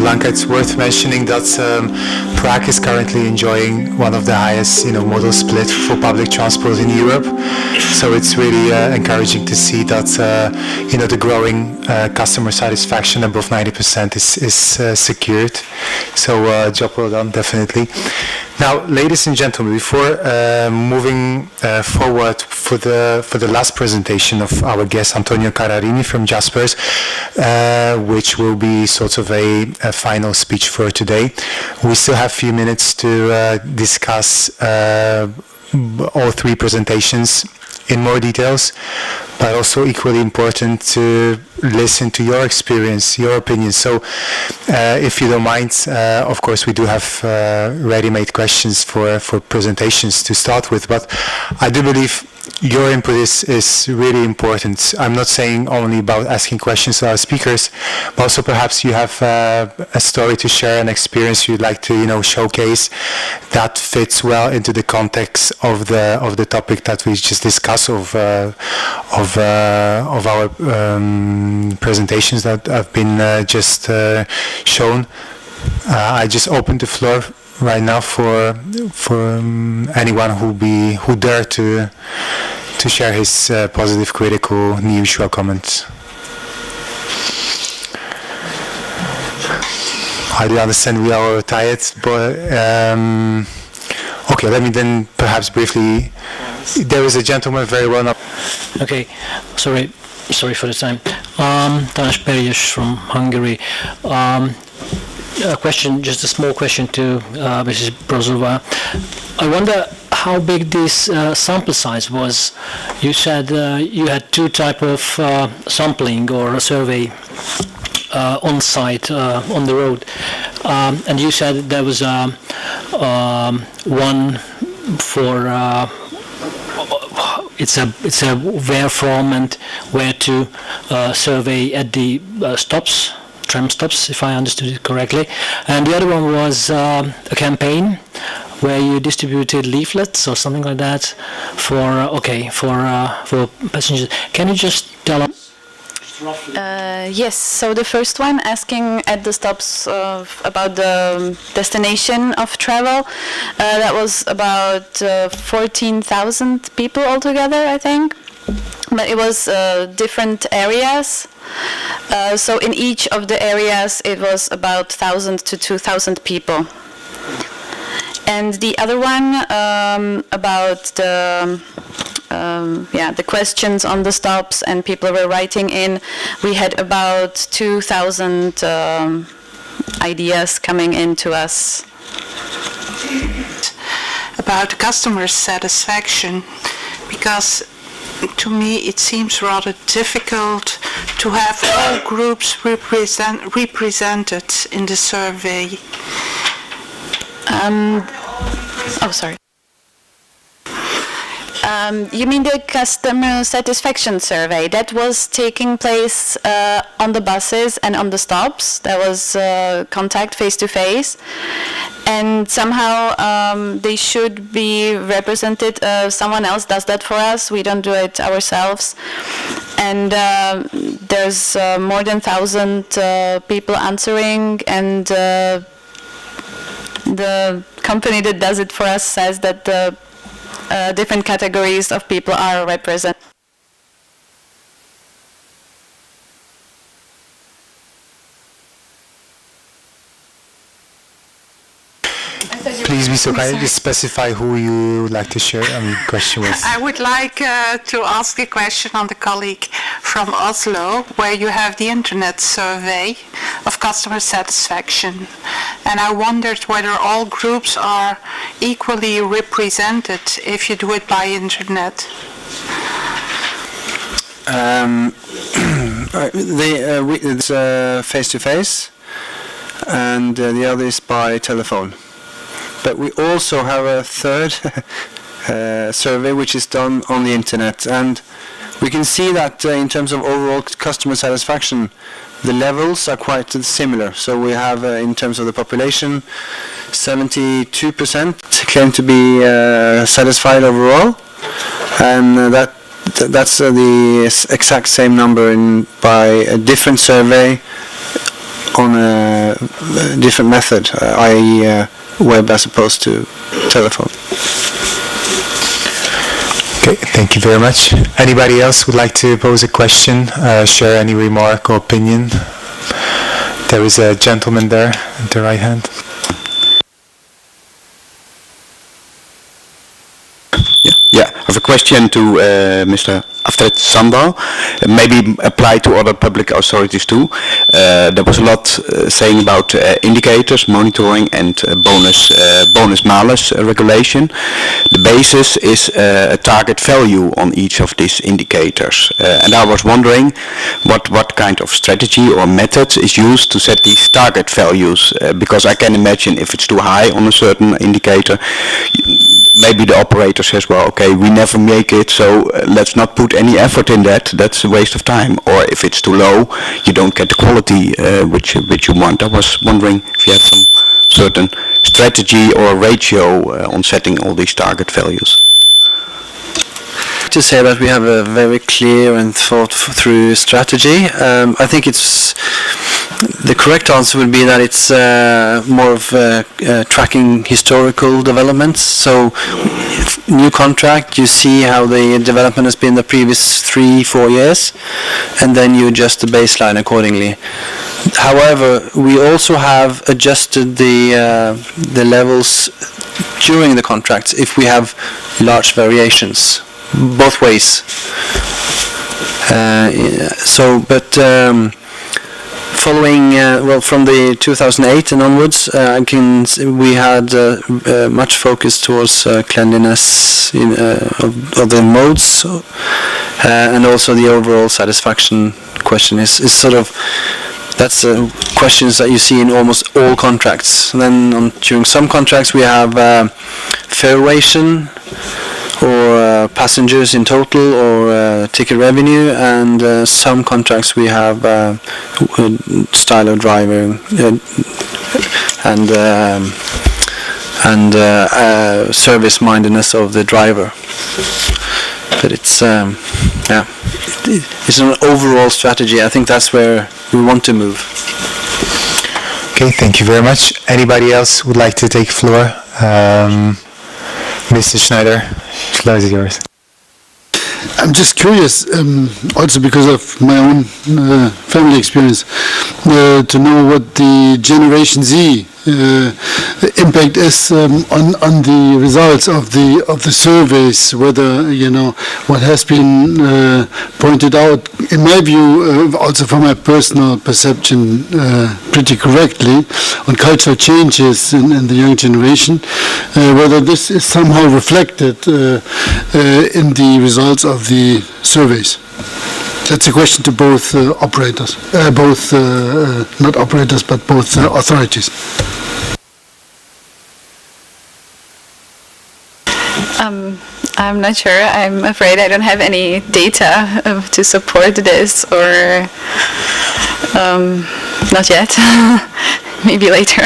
Blanca, it's worth mentioning that Prague is currently enjoying one of the highest, modal split for public transport in Europe. So it's really encouraging to see that, the growing customer satisfaction above 90% is secured. So job well done, definitely. Now, ladies and gentlemen, before moving forward for the last presentation of our guest Antonio Cararini from Jaspers, which will be sort of a final speech for today, we still have a few minutes to discuss all three presentations in more details, but also equally important to listen to your experience, your opinions. So if you don't mind, of course we do have ready-made questions for presentations to start with, but I do believe your input is really important. I'm not saying only about asking questions to our speakers, but also perhaps you have a story to share, an experience you'd like to showcase that fits well into the context of the topic that we just discussed of our presentations that have been just shown. I just opened the floor right now for anyone who dare to share his positive, critical, neutral comments. I do understand we are tired, but okay, let me then perhaps briefly. There is a gentleman very well known. Okay, sorry for the time. Tanas Perjes from Hungary. A question, just a small question to Mrs. Brozova. I wonder how big this sample size was. You said you had two type of sampling or a survey on site, on the road, and you said there was one for it's a where from and where to survey at the stops, tram stops, if I understood it correctly, and the other one was a campaign where you distributed leaflets or something like that for passengers. Can you just tell us? Yes, so the first one, asking at the stops about the destination of travel, that was about 14,000 people altogether, I think, but it was different areas. So in each of the areas it was about 1,000 to 2,000 people. And the other one about the questions on the stops, and people were writing in. We had about 2,000 ideas coming in to us. About customer satisfaction, because to me it seems rather difficult to have all groups represented in the survey. Sorry. You mean the customer satisfaction survey that was taking place on the buses and on the stops? There was contact face to face, and somehow they should be represented. Someone else does that for us. We don't do it ourselves. And there's more than 1,000 people answering, and the company that does it for us says that the different categories of people are represented. Please be so kind to specify who you would like to share question with. I would like to ask a question on the colleague from Oslo, where you have the internet survey of customer satisfaction. And I wondered whether all groups are equally represented if you do it by internet. It's face-to-face, and the other is by telephone. But we also have a third survey which is done on the internet, and we can see that in terms of overall customer satisfaction, the levels are quite similar. So we have, in terms of the population, 72% claim to be satisfied overall, and that's the exact same number by a different survey on a different method, i.e. Web as opposed to telephone. Okay, thank you very much. Anybody else would like to pose a question, share any remark or opinion? There is a gentleman there at the right hand. Yeah, I have a question to Mr. Alfred Sandal, maybe apply to other public authorities too. There was a lot saying about indicators, monitoring and bonus-malus regulation. The basis is a target value on each of these indicators. And I was wondering what kind of strategy or method is used to set these target values, because I can imagine if it's too high on a certain indicator, maybe the operator says, well, okay, we never make it, so let's not put any effort in that. That's a waste of time. Or if it's too low, you don't get the quality which you want. I was wondering if you have some certain strategy or ratio on setting all these target values. To say that we have a very clear and thought through strategy. I think it's the correct answer would be that it's more of tracking historical developments. So new contract, you see how the development has been the previous 3-4 years, and then you adjust the baseline accordingly. However, we also have adjusted the levels during the contracts if we have large variations, both ways. Following from the 2008 and onwards, we had much focus towards cleanliness of the modes, and also the overall satisfaction question is sort of, that's questions that you see in almost all contracts. And then during some contracts we have fare ration, or passengers in total, or ticket revenue, and some contracts we have style of driver and service mindedness of the driver. But it's it's an overall strategy. I think that's where we want to move. Okay, thank you very much. Anybody else would like to take floor? Mr. Schneider, floor is yours. I'm just curious, also because of my own family experience, to know what the Generation Z impact is on the results of the surveys. Whether what has been pointed out, in my view, also from my personal perception, pretty correctly, on cultural changes in the young generation. Whether this is somehow reflected in the results of the surveys. That's a question to both operators, not operators, but both authorities. I'm not sure. I'm afraid I don't have any data to support this, or not yet. Maybe later.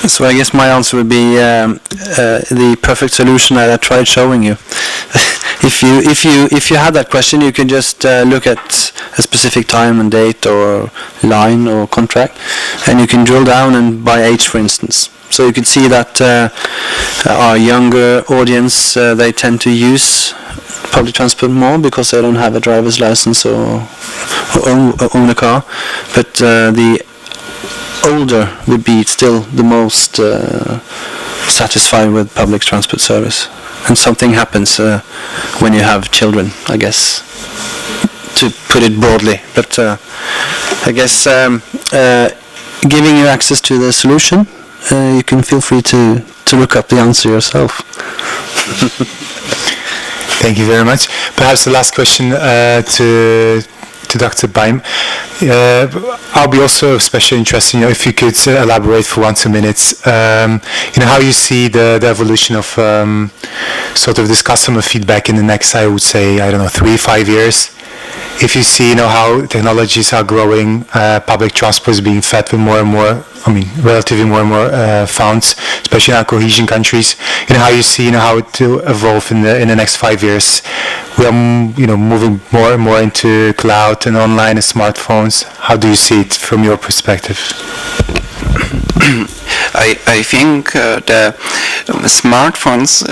So I guess my answer would be the perfect solution that I tried showing you. If you had that question, you can just look at a specific time and date or line or contract, and you can drill down and by age, for instance. So you can see that our younger audience, they tend to use public transport more because they don't have a driver's license or own a car, but the older would be still the most satisfied with public transport service. And something happens when you have children, I guess, to put it broadly. But I guess giving you access to the solution, you can feel free to look up the answer yourself. Thank you very much. Perhaps the last question to Dr. Baim. I'll be also especially interested, if you could elaborate for 1-2 minutes, how you see the evolution of sort of this customer feedback in the next, I would say, 3-5 years. If you see, how technologies are growing, public transport is being fed with more and more relatively more and more found, especially in our cohesion countries. How you see, how it will evolve in the next 5 years. We are, moving more and more into cloud and online and smartphones. How do you see it from your perspective? I think the smartphones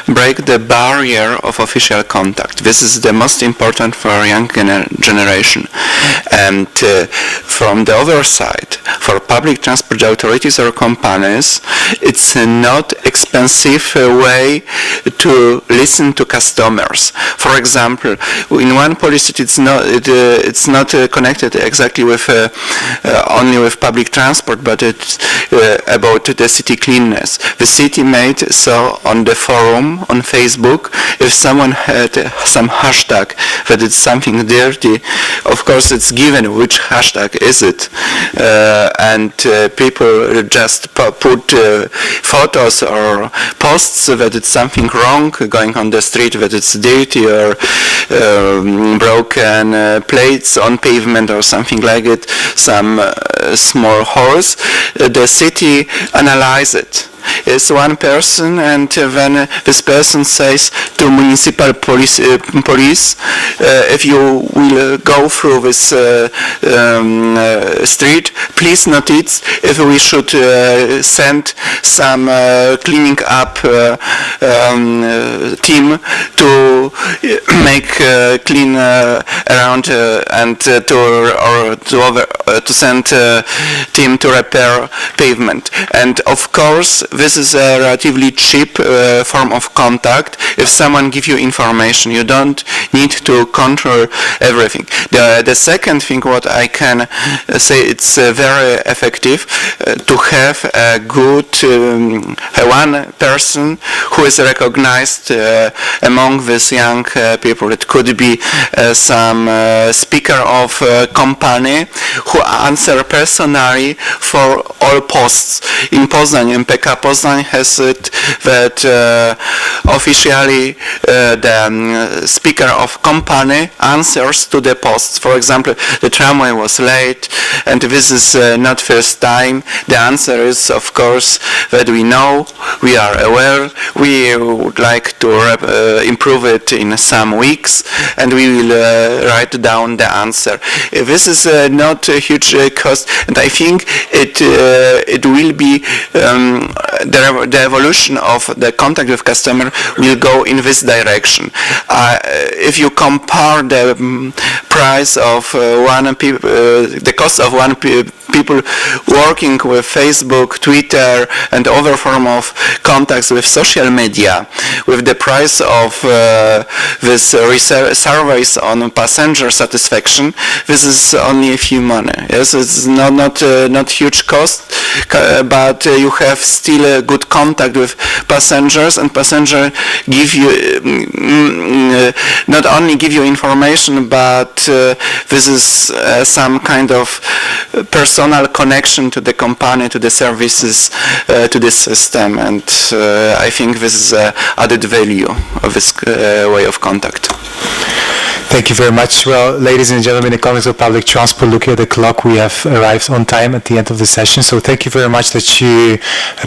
break the barrier of official contact. This is the most important for young generation. And from the other side, for public transport authorities or companies, it's a not expensive way to listen to customers. For example, in one police city, it's not connected exactly with only with public transport, but it's about the city cleanness. The city made so on the forum on Facebook, if someone had some hashtag that it's something dirty, of course it's given which hashtag is it, and people just put photos or posts that it's something wrong going on the street, that it's dirty or broken plates on pavement or something like it, some small holes. The city analyze it. It's one person, and when this person says to municipal police, if you will go through this street, please notice if we should send some cleaning up team to make clean around and to send team to repair pavement. And of course, this is a relatively cheap form of contact. If someone gives you information, you don't need to control everything. The second thing what I can say, it's very effective to have a good one person who is recognized among these young people. It could be some speaker of company who answer personally for all posts. In Poznań, in PK Poznań has it that officially the speaker of company answers to the posts. For example, the tramway was late, and this is not first time. The answer is, of course, that we know, we are aware, we would like to improve it in some weeks, and we will write down the answer. This is not a huge cost, and I think it will be the evolution of the contact with customer will go in this direction. If you compare the price of the cost of one people working with Facebook, Twitter, and other form of contacts with social media, with the price of this surveys on passenger satisfaction, this is only a few money. Yes, it's not huge cost, but you have still a good contact with passengers, and passenger give you not only give you information, but this is some kind of personal connection to the company, to the services, to the system, and I think this is added value of this way of contact. Thank you very much. Well, ladies and gentlemen, economics of public transport, looking at the clock, we have arrived on time at the end of the session. So thank you very much that you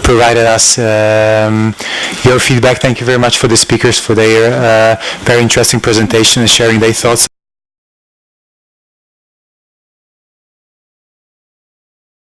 provided us your feedback. Thank you very much for the speakers for their very interesting presentation and sharing their thoughts.